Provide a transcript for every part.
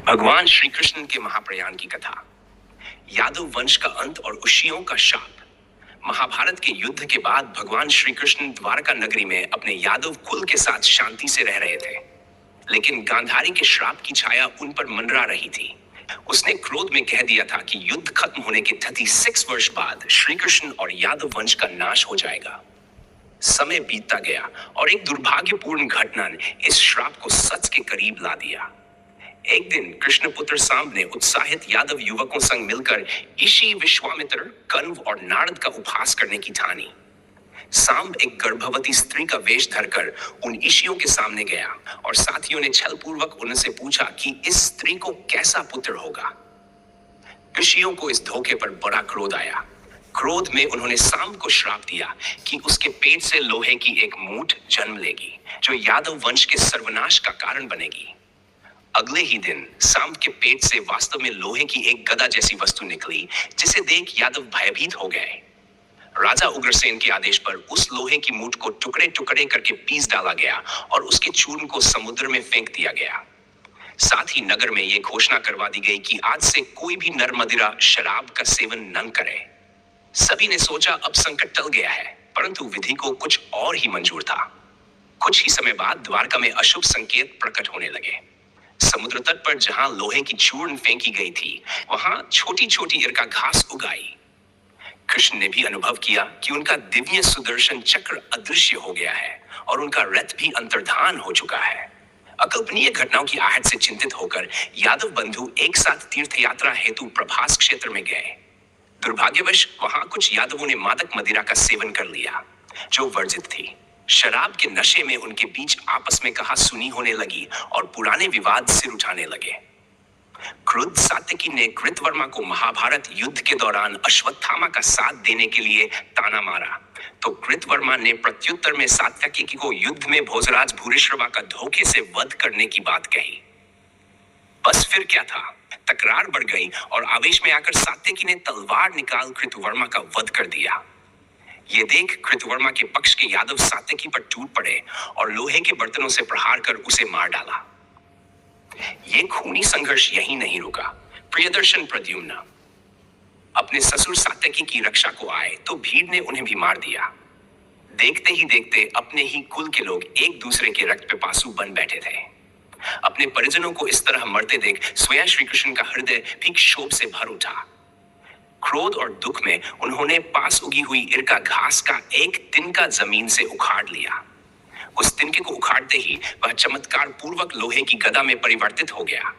भगवान श्री कृष्ण के महाप्रयाण की कथा, यादव वंश का अंत और उशियों का शाप। महाभारत के युद्ध के बाद भगवान श्री कृष्ण द्वारका नगरी में अपने यादव कुल के साथ शांति से रह रहे थे, लेकिन गांधारी के श्राप की छाया उन पर मंडरा रही थी। उसने क्रोध में कह दिया था कि युद्ध खत्म होने के 36 वर्ष बाद श्री कृष्ण और यादव वंश का नाश हो जाएगा। समय बीतता गया और एक दुर्भाग्यपूर्ण घटना ने इस श्राप को सच के करीब ला दिया। एक दिन कृष्णपुत्र सांब ने उत्साहित यादव युवकों संग मिलकर ऋषि विश्वामित्र, कण्व और नारद का उपहास करने की ठानी। सांब एक गर्भवती स्त्री का वेश धरकर उन ऋषियों के सामने गया और साथियों ने छलपूर्वक उनसे पूछा कि इस स्त्री को कैसा पुत्र होगा। ऋषियों को इस धोखे पर बड़ा क्रोध आया। क्रोध में उन्होंने सांब को श्राप दिया कि उसके पेट से लोहे की एक मूठ जन्म लेगी, जो यादव वंश के सर्वनाश का कारण बनेगी। अगले ही दिन सांब के पेट से वास्तव में लोहे की एक गदा जैसी वस्तु निकली, जिसे देख यादव भयभीत हो गए। राजा उग्रसेन के आदेश पर उस लोहे की मूठ को टुकड़े टुकड़े करके पीस डाला गया और उसके चूर्ण को समुद्र में फेंक दिया गया। साथ ही नगर में यह घोषणा करवा दी गई कि आज से कोई भी नर मदिरा शराब का सेवन न करे। सभी ने सोचा अब संकट टल गया है, परंतु विधि को कुछ और ही मंजूर था। कुछ ही समय बाद द्वारका में अशुभ संकेत प्रकट होने लगे। समुद्र तट पर जहां लोहे की चूर्ण फेंकी गई थी, वहां छोटी छोटी इरका घास उगाई। कृष्ण ने भी अनुभव किया कि उनका दिव्य सुदर्शन चक्र अदृश्य हो गया है और उनका रथ भी अंतर्धान हो चुका है। अकल्पनीय घटनाओं की आहट से चिंतित होकर यादव बंधु एक साथ तीर्थ यात्रा हेतु प्रभास क्षेत्र में गए। दुर्भाग्यवश वहां कुछ यादवों ने मादक मदिरा का सेवन कर लिया, जो वर्जित थी। शराब के नशे में उनके बीच आपस में कहा सुनी होने लगी और पुराने विवाद सिर उठाने लगे। क्रुद्ध सात्यकी ने कृतवर्मा को महाभारत युद्ध के दौरान अश्वत्थामा का साथ देने के लिए ताना मारा, तो कृतवर्मा ने प्रत्युत्तर में सात्यकी को युद्ध में भोजराज भूरिश्रवा का धोखे से वध करने की बात कही। बस फिर क्या था, तकरार बढ़ गई और आवेश में आकर सात्यकी ने तलवार निकाल कृतवर्मा का वध कर दिया। ये देख कृतवर्मा के पक्ष के यादव सात्यकी पर टूट पड़े और लोहे के बर्तनों से प्रहार कर उसे मार डाला। ये खूनी संघर्ष यहीं नहीं रुका। प्रियदर्शन प्रद्युम्न अपने ससुर सात्यकी की रक्षा को आए तो भीड़ ने उन्हें भी मार दिया। देखते ही देखते अपने ही कुल के लोग एक दूसरे के रक्त पिपासु बन बैठे थे। अपने परिजनों को इस तरह मरते देख स्वयं श्री कृष्ण का हृदय भी क्षोभ से भर उठा। क्रोध और दुख में उन्होंने पास उगी हुई इरका घास का एक तिनका जमीन से उखाड़ लिया। उस तिनके को उखाड़ते ही वह चमत्कार पूर्वक लोहे की गदा में परिवर्तित हो गया।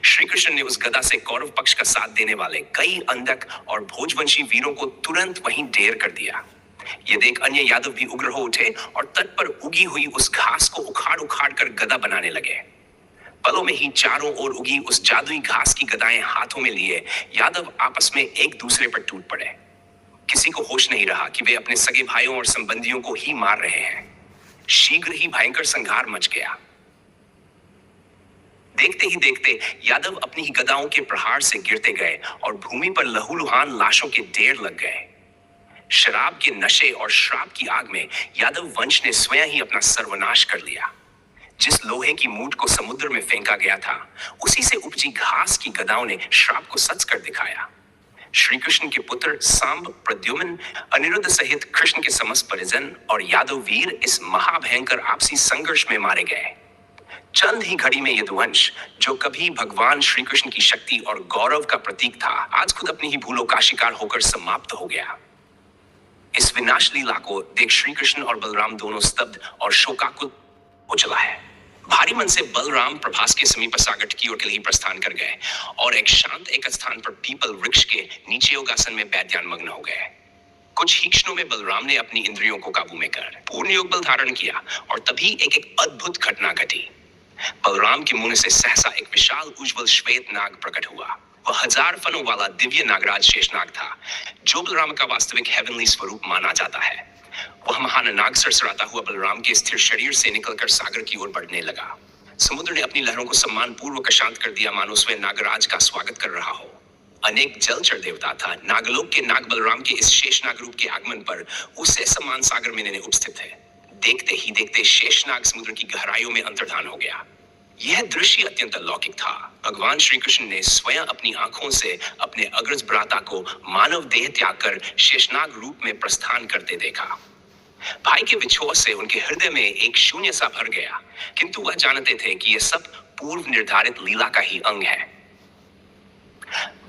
श्री कृष्ण ने उस गदा से कौरव पक्ष का साथ देने वाले कई अंधक और भोजवंशी वीरों को तुरंत वहीं ढेर कर दिया। ये देख अन्य यादव भी उग्र हो उठे और तट पर उगी हुई उस घास को उखाड़ उखाड़ कर गदा बनाने लगे। पलों में ही चारों ओर उगी उस जादुई घास की गदाएं हाथों में लिए यादव आपस में एक दूसरे पर टूट पड़े। किसी को होश नहीं रहा कि वे अपने सगे भाइयों और संबंधियों को ही मार रहे हैं। शीघ्र ही भयंकर संहार मच गया। देखते ही देखते यादव अपनी ही गदाओं के प्रहार से गिरते गए और भूमि पर लहूलुहान लाशों के ढेर लग गए। शराब के नशे और श्राप की आग में यादव वंश ने स्वयं ही अपना सर्वनाश कर लिया। जिस लोहे की मूठ को समुद्र में फेंका गया था, उसी से उपजी घास की गदाओं ने श्राप को सच कर दिखाया। श्री कृष्ण के पुत्र सांब, प्रद्युम्न, अनिरुद्ध सहित कृष्ण के समस्त परिजन और यादव वीर इस महाभयंकर आपसी संघर्ष में मारे गए। चंद ही घड़ी में यदुवंश, जो कभी भगवान श्री कृष्ण की शक्ति और गौरव का प्रतीक था, आज खुद अपनी ही भूलों का शिकार होकर समाप्त हो गया। इस विनाश लीला को देख श्री कृष्ण और बलराम दोनों स्तब्ध और शोकाकुल हो चला है। भारी मन से बलराम प्रभास के समीप सागर की ओर के लिए प्रस्थान कर गए और एक शांत एक स्थान पर पीपल वृक्ष के नीचे योगासन में बैध्यान मग्न हो गए। कुछ ही क्षणों में बलराम ने अपनी इंद्रियों को काबू में कर पूर्ण योग बल धारण किया और तभी एक अद्भुत घटना घटी। बलराम के मुंह से सहसा एक विशाल उज्ज्वल श्वेत नाग प्रकट हुआ। वह 1000 फनों वाला दिव्य नागराज शेषनाग था, जो बलराम का वास्तविक हेवनली स्वरूप माना जाता है। वह महान नाग सरसराता हुआ बलराम के स्थिर शरीर से निकलकर सागर की ओर बढ़ने लगा। समुद्र ने अपनी लहरों को सम्मान पूर्वक शांत कर दिया, मानो स्वयं नागराज का स्वागत कर रहा हो। अनेक जलचर देवता था नागलोक के नाग बलराम के इस शेषनाग रूप के आगमन पर उसे सम्मान सागर में उपस्थित थे। देखते ही देखते शेषनाग समुद्र की गहराइयों में अंतर्धान हो गया। यह दृश्य अत्यंत अलौकिक था। भगवान श्री कृष्ण ने स्वयं अपनी आंखों से अपने अग्रज भ्राता को मानव देह त्याग कर शेषनाग रूप में प्रस्थान करते देखा। भाई के विछोह से उनके हृदय में एक शून्य सा भर गया, किंतु वह जानते थे कि यह सब पूर्व निर्धारित लीला का ही अंग है।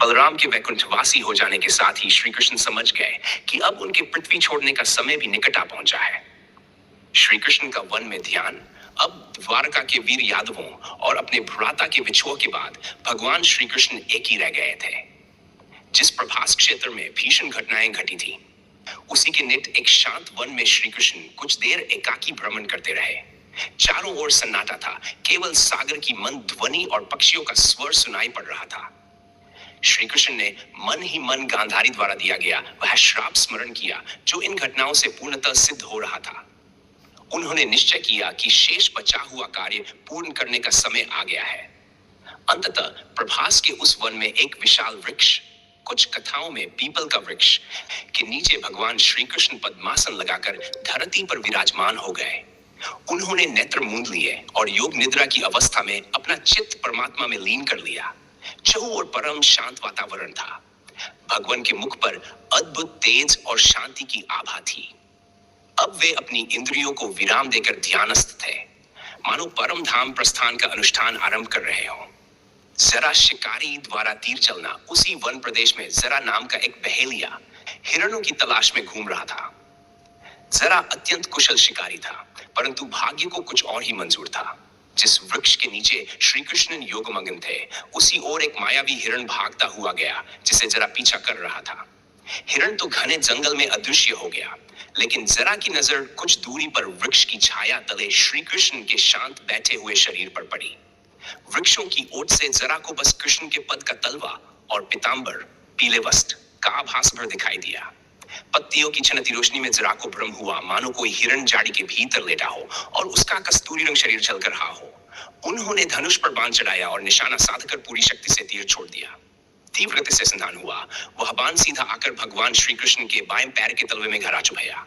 बलराम के वैकुंठवासी हो जाने के साथ ही श्री कृष्ण समझ गए कि अब उनके पृथ्वी छोड़ने का समय भी निकट आ पहुंचा है। श्री कृष्ण का वन में ध्यान अब द्वारका के वीर यादवों और अपने भ्राता के विछोह के बाद भगवान श्री कृष्ण एक ही रह गए थे। जिस प्रभास क्षेत्र में भीषण घटनाएं घटी थी, उसी के नित एक शांत वन में श्री कृष्ण कुछ देर एकाकी भ्रमण करते रहे। चारों ओर सन्नाटा था, केवल सागर की मंद ध्वनि और पक्षियों का स्वर सुनाई पड़ रहा था। श्री कृष्ण ने मन ही मन गांधारी द्वारा दिया गया वह श्राप स्मरण किया जो इन घटनाओं से पूर्णतः सिद्ध हो रहा था। उन्होंने निश्चय किया कि शेष बचा हुआ कार्य पूर्ण करने का समय आ गया है। अंततः प्रभास के उस वन में एक विशाल वृक्ष, कुछ कथाओं में पीपल का वृक्ष, के नीचे भगवान श्री कृष्ण पद्मासन लगाकर धरती पर विराजमान हो गए। उन्होंने नेत्र मूंद लिए और योग निद्रा की अवस्था में अपना चित्त परमात्मा में लीन कर लिया। चहु और परम शांत वातावरण था। भगवान के मुख पर अद्भुत तेज और शांति की आभा थी। अब वे अपनी इंद्रियों को विराम देकर ध्यानस्थ थे, मानो परम धाम प्रस्थान का अनुष्ठान आरंभ कर रहे हो। जरा शिकारी द्वारा तीर चलना उसी वन प्रदेश में जरा नाम का एक बहेलिया हिरणों की तलाश में घूम रहा था। जरा अत्यंत कुशल शिकारी था, परंतु भाग्य को कुछ और ही मंजूर था। जिस वृक्ष के नीचे श्री कृष्ण योगमग्न थे, उसी ओर एक मायावी हिरण भागता हुआ गया, जिसे जरा पीछा कर रहा था। हिरण तो घने जंगल में अदृश्य हो गया, लेकिन जरा की नजर कुछ दूरी पर वृक्ष की छाया तले श्री कृष्ण के शांत बैठे हुए शरीर पर पड़ी। वृक्षों की ओट से जरा को बस कृष्ण के पद का तलवा और पीतांबर, पीले वस्त्र का आभास भर दिखाई दिया। पत्तियों की छनती रोशनी में जरा को भ्रम हुआ, मानो कोई हिरण झाड़ी के भीतर लेटा हो और उसका कस्तूरी रंग शरीर झलक रहा हो। उन्होंने धनुष पर बाण चढ़ाया और निशाना साधकर पूरी शक्ति से तीर छोड़ दिया। तीव्र गति से संधान हुआ। वह बाण सीधा आकर भगवान श्री कृष्ण के बाएं पैर के तलवे में गहरा चुभया।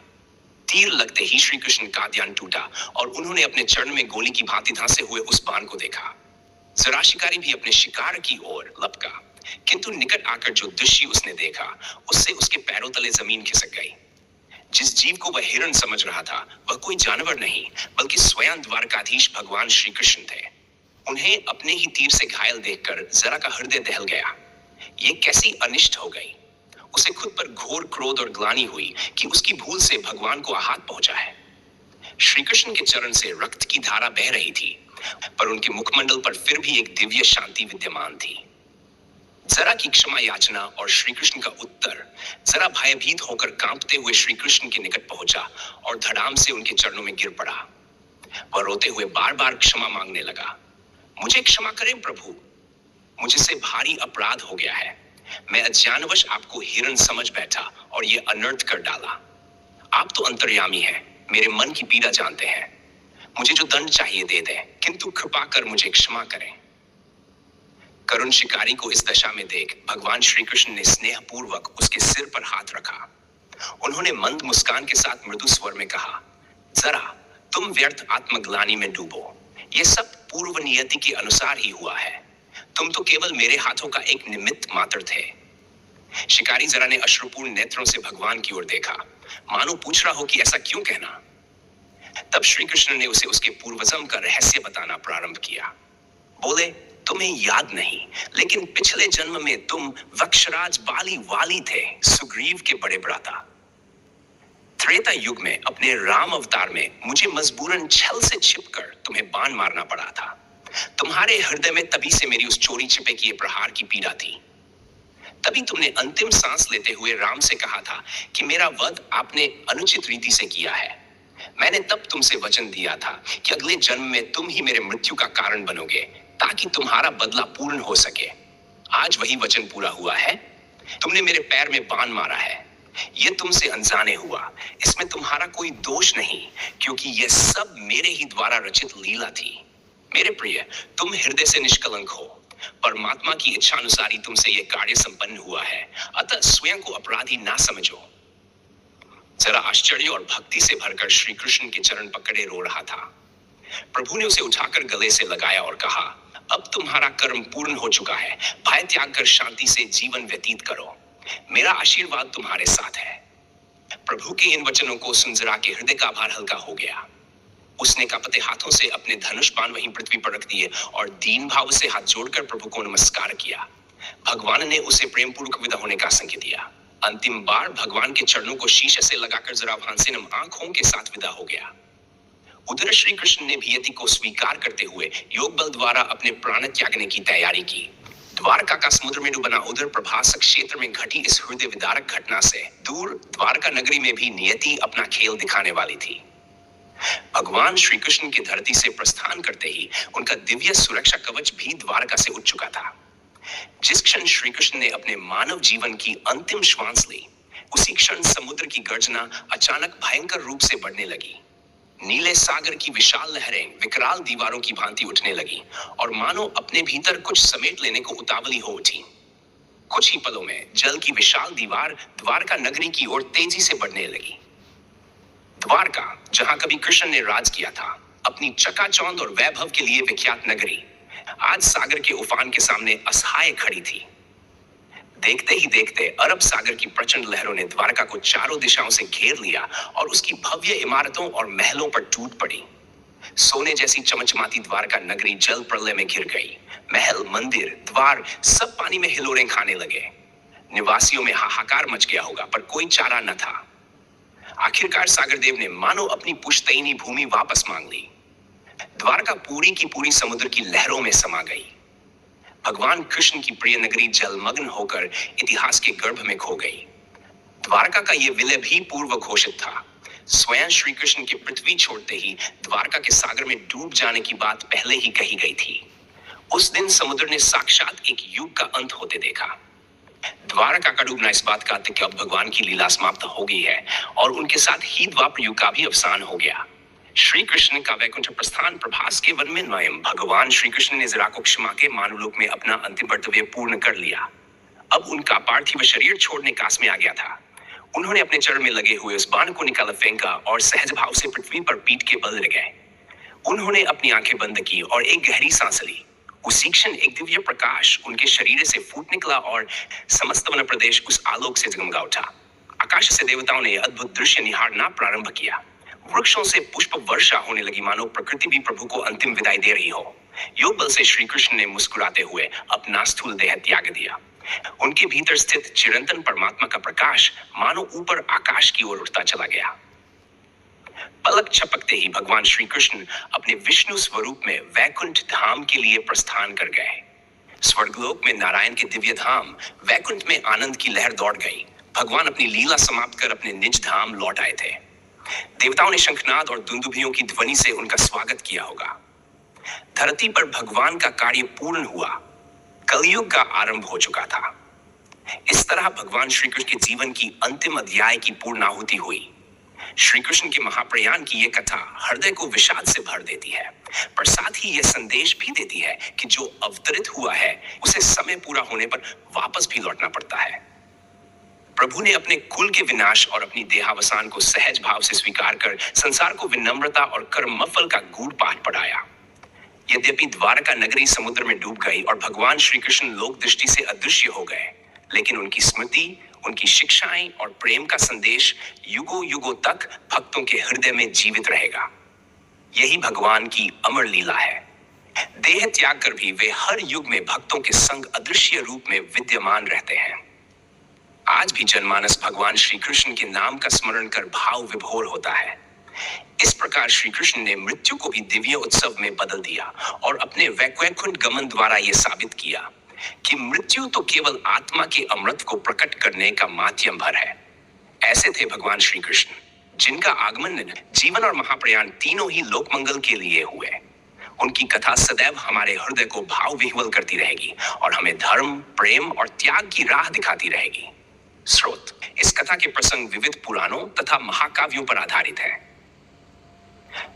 तीर लगते ही श्री कृष्ण का ध्यान टूटा और उन्होंने अपने चरण में गोली की भांति धंसे हुए उस बाण को देखा। जरा शिकारी भी अपने शिकार की ओर लपका, किंतु निकट आकर जो दृश्य उसने देखा, उससे उसके पैरों तले जमीन खिसक गई। जिस जीव को वह हिरण समझ रहा था, वह कोई जानवर नहीं, बल्कि स्वयं द्वारकाधीश भगवान श्री कृष्ण थे। उन्हें अपने ही तीर से घायल देखकर जरा का हृदय दहल गया। ये कैसी अनिष्ट हो गई। उसे खुद पर घोर क्रोध और ग्लानि हुई कि उसकी भूल से भगवान को आघात पहुंचा है। श्री कृष्ण के चरण से रक्त की धारा बह रही थी, पर उनके मुखमंडल पर फिर भी एक दिव्य शांति विद्यमान थी। जरा की क्षमा याचना और श्री कृष्ण का उत्तर। जरा भयभीत होकर कांपते हुए श्री कृष्ण के निकट पहुंचा और धड़ाम से उनके चरणों में गिर पड़ा। वह रोते हुए बार बार क्षमा मांगने लगा। मुझे क्षमा करें प्रभु, मुझसे भारी अपराध हो गया है। मैं अज्ञानवश आपको हिरण समझ बैठा और ये अनर्थ कर डाला। आप तो अंतर्यामी हैं, मेरे मन की पीड़ा जानते हैं। मुझे जो दंड चाहिए दे दें, किंतु कृपा कर मुझे क्षमा करें। करुण शिकारी को इस दशा में देख भगवान श्री कृष्ण ने स्नेहपूर्वक उसके सिर पर हाथ रखा। उन्होंने मंद मुस्कान के साथ मृदु स्वर में कहा, जरा तुम व्यर्थ आत्मग्लानि में डूबो। ये सब पूर्व नियति के अनुसार ही हुआ है। तुम तो केवल मेरे हाथों का एक निमित्त मात्र थे। शिकारी जरा ने अश्रुपूर्ण नेत्रों से भगवान की ओर देखा, मानो पूछ रहा हो कि ऐसा क्यों कहना। तब श्री कृष्ण ने उसे उसके पूर्वजन्म का रहस्य बताना प्रारंभ किया। बोले, तुम्हें याद नहीं, लेकिन पिछले जन्म में तुम वक्षराज बाली वाली थे, सुग्रीव के बड़े भ्राता। त्रेता युग में अपने राम अवतार में मुझे मजबूरन छल से छिपकर तुम्हें बाण मारना पड़ा था। तुम्हारे हृदय में तभी से मेरी उस चोरी छिपे किए प्रहार की पीड़ा थी। तभी तुमने अंतिम सांस लेते हुए राम से कहा था कि मेरा वध आपने अनुचित रीति से किया है। मैंने तब तुमसे वचन दिया था कि अगले जन्म में तुम ही मेरे मृत्यु का कारण बनोगे, ताकि तुम्हारा बदला पूर्ण हो सके। आज वही वचन पूरा हुआ है। तुमने मेरे पैर में बाण मारा है। यह तुमसे अनजाने हुआ। इसमें तुम्हारा कोई दोष नहीं, क्योंकि यह सब मेरे ही द्वारा रचित लीला थी। मेरे प्रिय, तुम हृदय से निष्कलंक हो। परमात्मा की इच्छा अनुसार ही तुमसे यह कार्य संपन्न हुआ है, अतः स्वयं को अपराधी ना समझो। जरा आश्चर्य और भक्ति से भरकर श्री कृष्ण के चरण पकड़े रो रहा था। प्रभु ने उसे उठाकर गले से लगाया और कहा, अब तुम्हारा कर्म पूर्ण हो चुका है, भय त्याग कर शांति से जीवन व्यतीत करो, मेरा आशीर्वाद तुम्हारे साथ है। प्रभु के इन वचनों को सुन जरा के हृदय का भार हल्का हो गया। उसने कांपते हाथों से अपने धनुष बाण वहीं पृथ्वी पर रख दिए और दीन भाव से हाथ जोड़कर प्रभु को नमस्कार किया। भगवान ने उसे प्रेम पूर्वक विदा होने का संकेत दिया। अंतिम बार भगवान के चरणों को शीशे से लगाकर जरा भांसिनम आंखों के साथ विदा हो गया। उधर श्री कृष्ण ने भी यति को स्वीकार करते हुए योग बल द्वारा अपने प्राण त्यागने की तैयारी की। द्वारका का समुद्र में डूबना उधर प्रभास क्षेत्र में घटी इस हृदय विदारक घटना से दूर द्वारका नगरी में भी नियति अपना खेल दिखाने वाली थी। भगवान श्री कृष्ण की धरती से प्रस्थान करते ही उनका दिव्य सुरक्षा कवच भी द्वारका से उठ चुका था। जिस क्षण श्री कृष्ण ने अपने मानव जीवन की अंतिम श्वास ली, उसी क्षण समुद्र की गर्जना अचानक भयंकर रूप से बढ़ने लगी। नीले सागर की विशाल लहरें विकराल दीवारों की भांति उठने लगी और मानो अपने भीतर कुछ समेट लेने को उतावली हो उठी। कुछ ही पलों में जल की विशाल दीवार द्वारका नगरी की ओर तेजी से बढ़ने लगी। द्वारका, जहां कभी कृष्ण ने राज किया था, अपनी चकाचौंध और वैभव के लिए विख्यात नगरी, आज सागर के उफान के सामने असहाय खड़ी थी। देखते ही देखते अरब सागर की प्रचंड लहरों ने द्वारका को चारों दिशाओं से घेर लिया और उसकी भव्य इमारतों और महलों पर टूट पड़ी। सोने जैसी चमचमाती द्वारका नगरी जल प्रलय में घिर गई। महल, मंदिर, द्वार सब पानी में हिलोरें खाने लगे। निवासियों में हाहाकार मच गया होगा, पर कोई चारा न था। आखिरकार सागर देव ने मानो अपनी पुश्तैनी भूमि वापस मांग ली। द्वारका पूरी की पूरी समुद्र की लहरों में समा गई। भगवान कृष्ण की प्रिय नगरी जलमग्न होकर इतिहास के गर्भ में खो गई। द्वारका का यह विलय भी पूर्व घोषित था। स्वयं श्री कृष्ण के पृथ्वी छोड़ते ही द्वारका के सागर में डूब जाने की बात पहले ही कही गई थी। उस दिन समुद्र ने साक्षात एक युग का अंत होते देखा। द्वारका का डूबना इस बात का अर्थ कि अब भगवान की लीला समाप्त हो गई है और उनके साथ ही द्वापर युग का भी अवसान हो गया। श्री कृष्ण का वैकुंठ प्रस्थान प्रभास के वन में नयम भगवान श्री कृष्ण ने जरा को क्षमा के मानवलोक में अपना अंतिम कर्तव्य पूर्ण कर लिया। अब उनका पार्थिव शरीर छोड़ने कास में आ गया था। उन्होंने अपने चरण में लगे हुए उस बाण को निकाला, फेंका और सहज भाव से पृथ्वी पर पीठ के बल गए। उन्होंने अपनी आंखें बंद की और एक गहरी सांस ली। उसी क्षण एक दिव्य प्रकाश उनके शरीर से फूट निकला और समस्त वन प्रदेश उस आलोक से जगमगा उठा। आकाश से देवताओं ने अद्भुत दृश्य निहारना प्रारंभ किया। वृक्षों से पुष्प वर्षा होने लगी, मानो प्रकृति भी प्रभु को अंतिम विदाई दे रही हो। योग बल से श्री कृष्ण ने मुस्कुराते हुए अपना स्थूल देह त्याग दिया। उनके भीतर स्थित चिरंतन परमात्मा का प्रकाश मानो ऊपर आकाश की ओर उठता चला गया। पलक झपकते ही भगवान श्री कृष्ण अपने विष्णु स्वरूप में वैकुंठ धाम के लिए प्रस्थान कर गए। स्वर्गलोक में नारायण के दिव्य धाम वैकुंठ में आनंद की लहर दौड़ गई। भगवान अपनी लीला समाप्त कर अपने निज धाम लौट आए थे। देवताओं ने शंखनाद और दुंदुभियों की ध्वनि से उनका स्वागत किया होगा। धरती पर भगवान का कार्य पूर्ण हुआ। कलयुग का आरंभ हो चुका था। इस तरह भगवान श्री कृष्ण के जीवन की अंतिम अध्याय की पूर्णाहुति हुई। श्री कृष्ण के महाप्रयाण की यह कथा हृदय को विषाद से भर देती है, पर साथ ही यह संदेश भी देती है कि जो अवतरित हुआ है उसे समय पूरा होने पर वापस भी लौटना पड़ता है। प्रभु ने अपने कुल के विनाश और अपनी देहावसान को सहज भाव से स्वीकार कर संसार को विनम्रता और कर्मफल का गूढ़ पाठ पढ़ाया। यद्यपि द्वारका नगरी समुद्र में डूब गई और भगवान श्री कृष्ण लोक दृष्टि से अदृश्य हो गए, लेकिन उनकी स्मृति, उनकी शिक्षाएं और प्रेम का संदेश युगों युगों तक भक्तों के हृदय में जीवित रहेगा। यही भगवान की अमर लीला है। देह त्याग कर भी वे हर युग में भक्तों के संग अदृश्य रूप में विद्यमान रहते हैं। आज भी जनमानस भगवान श्री कृष्ण के नाम का स्मरण कर भाव विभोर होता है। इस प्रकार श्री कृष्ण ने मृत्यु को भी दिव्य उत्सव में बदल दिया और अपने वैकुंठ गमन द्वारा यह साबित किया कि मृत्यु तो केवल आत्मा के अमृत को प्रकट करने का माध्यम भर है। ऐसे थे भगवान श्री कृष्ण, जिनका आगमन जीवन और महाप्रयाण तीनों ही लोक मंगल के लिए हुए। उनकी कथा सदैव हमारे हृदय को भाव विह्वल करती रहेगी और हमें धर्म, प्रेम और त्याग की राह दिखाती रहेगी। स्रोत: इस कथा के प्रसंग विविध पुराणों तथा महाकाव्यों पर आधारित है।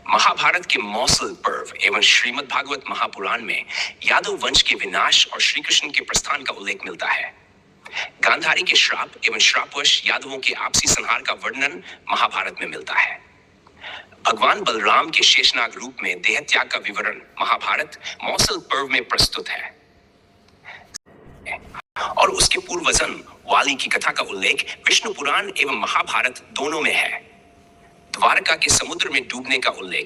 महाभारत के मौसल पर्व एवं श्रीमद् भागवत महापुराण में यादव वंश के विनाश और श्री कृष्ण के प्रस्थान का उल्लेख मिलता है। गांधारी के श्राप एवं श्रापवश यादवों के आपसी संहार का वर्णन महाभारत में मिलता है। भगवान बलराम के शेषनाग रूप में देह त्याग का विवरण महाभारत मौसल पर्व में प्रस्तुत है और उसके पूर्वजन वाली की कथा का उल्लेख विष्णु पुराण एवं महाभारत दोनों में है। द्वारका के समुद्र में डूबने का उल्लेख